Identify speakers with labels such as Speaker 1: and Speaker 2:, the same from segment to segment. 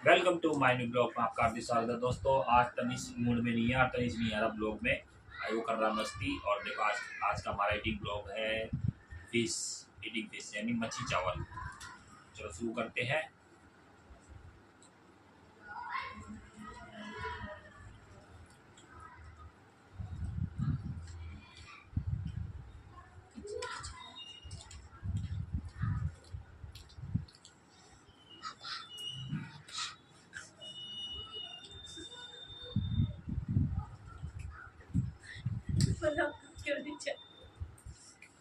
Speaker 1: Welcome to my new blog में आपका हार्दिक स्वागत है दोस्तों। आज तनिष मूड में नहीं है और तनिष नहीं आ रहा ब्लॉग में। आई वो कर रहा मस्ती। और देखो आज का हमारा ईटिंग ब्लॉग है ईटिंग फिश यानी मच्छी चावल। चलो शुरू करते हैं।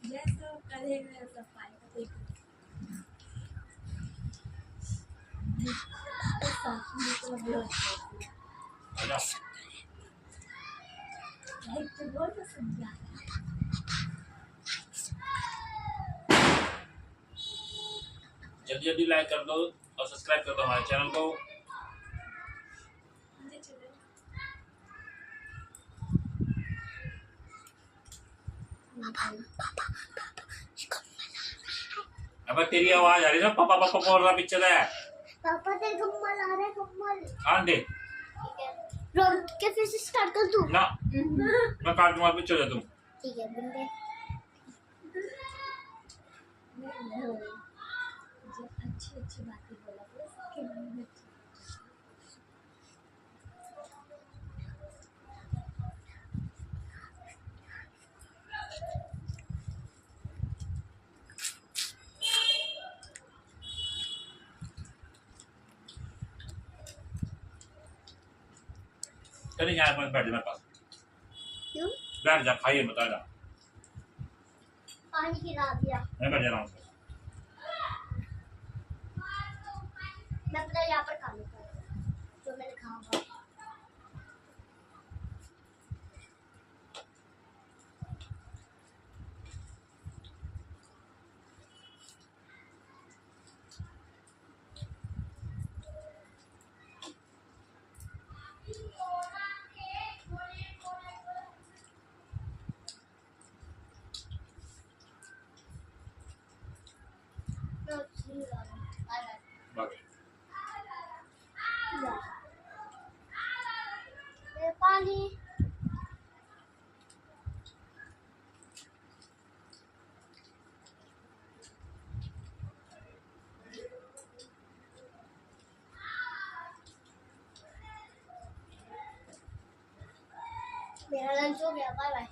Speaker 2: जैसा करेगा वैसा पाएगा।
Speaker 1: जल्दी जल्दी लाइक कर दो और सब्सक्राइब कर दो हमारे चैनल को। अब तेरी आवाज आ रही है। पापा पापा बोल रहा पिक्चर है।
Speaker 2: पापा तेरे कम्मल आ रहा है कम्मल।
Speaker 1: हाँ दे।
Speaker 2: रोड के फिर से स्टार्ट कर दूं
Speaker 1: ना मैं काट दूंगा पिक्चर है तुम।
Speaker 2: ठीक है बंदे। जो अच्छी बातें बोला करो सबके मन में।
Speaker 1: चलिए यहाँ पर बैठ जा मेरे पास।
Speaker 2: क्यों?
Speaker 1: बैठ जा खाइए बता जा।
Speaker 2: पानी गिरा दिया।
Speaker 1: मैं बैठ जा रहा हूँ।
Speaker 2: मैं अपना यहाँ पर खा लूँगा जो मैंने खाऊंगा। पानी मेरा लंच हो गया। Bye bye.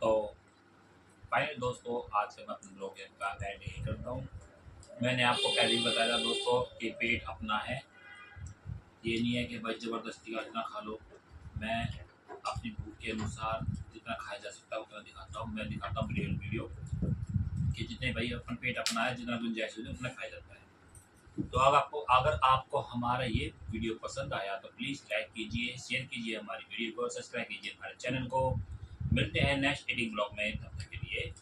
Speaker 1: तो फाइनल दोस्तों, आज से मैं अपने ब्लॉग का एंड यही करता हूँ। मैंने आपको पहले ही बताया दोस्तों कि पेट अपना है, ये नहीं है कि भाई ज़बरदस्ती का इतना खा लो। मैं अपनी भूख के अनुसार जितना खाया जा सकता है उतना दिखाता हूँ। मैं दिखाता हूँ रियल वीडियो कि जितने भाई अपन पेट अपना है, जितना गुंजाइश होती है उतना खाया जाता है। तो अगर आपको हमारा ये वीडियो पसंद आया तो प्लीज़ लाइक कीजिए, शेयर कीजिए हमारी वीडियो को, सब्सक्राइब कीजिए हमारे चैनल को। मिलते हैं नेक्स्ट ईटिंग ब्लॉग में, तब तक के लिए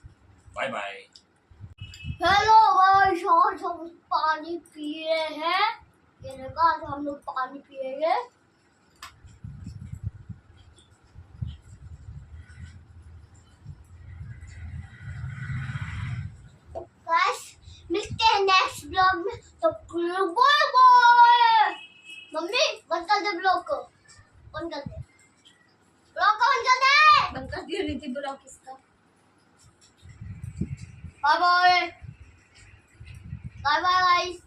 Speaker 1: बाय बाय।
Speaker 2: हेलो गाइस, आज हम पानी पी रहे हैं। ये देखो, आज हम लोग पानी पिएंगे। गाइस, मिलते हैं नेक्स्ट ब्लॉग में। तो बाय बाय। मम्मी बंद कर दे ब्लॉग को, बंद कर दे ब्लॉग को, बंद कर दे। बंद कर दिया नीति ब्लॉग इसका। Bye bye, bye bye guys.